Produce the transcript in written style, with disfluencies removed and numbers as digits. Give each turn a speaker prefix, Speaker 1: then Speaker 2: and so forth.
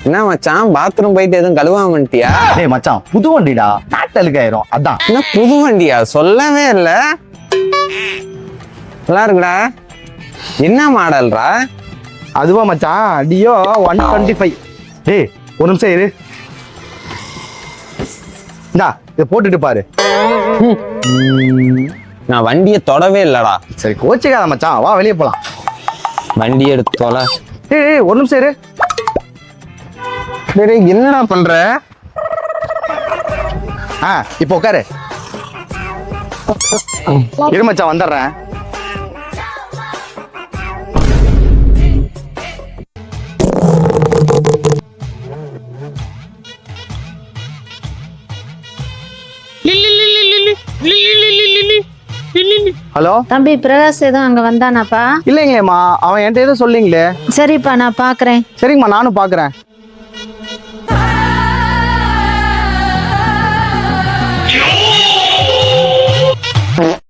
Speaker 1: என்ன மச்சான் பாத்ரூம் போயிட்டு எதுவும் கழுவாம வந்துட்டியா?
Speaker 2: டேய் மச்சான், புது வண்டிடா, நாட்டு அழுக்காயிரும் அதான்.
Speaker 1: என்ன புது வண்டியா? சொல்லவே இல்ல. நல்லா இருக்குடா. என்ன மாடல்ரா?
Speaker 2: அதுவா மச்சான், டியோ 125. டேய் ஒரு நிமிஷம் இரு. இந்தா இதை போட்டுட்டு பாரு.
Speaker 1: நான் வண்டியை தொடவே இல்லடா.
Speaker 2: சரி கோச்சிக்காத மச்சான், வா வெளியே போலாம்.
Speaker 1: வண்டி எடுத்து தொலை.
Speaker 2: ஏய் ஒரு நிமிஷம் இரு.
Speaker 1: டேய் என்னடா பண்ற?
Speaker 2: இப்போ உட்காரு. இரு மச்சான் வந்துடுறேன். ஹலோ
Speaker 3: தம்பி பிரகாஷ் எதுவும் அங்க வந்தானாப்பா?
Speaker 2: இல்லைங்களேம்மா, அவன் என்கிட்ட எதுவும் சொல்லிங்களே.
Speaker 3: சரிப்பா நான் பாக்குறேன்.
Speaker 2: சரிங்கம்மா, நானும் பாக்குறேன்.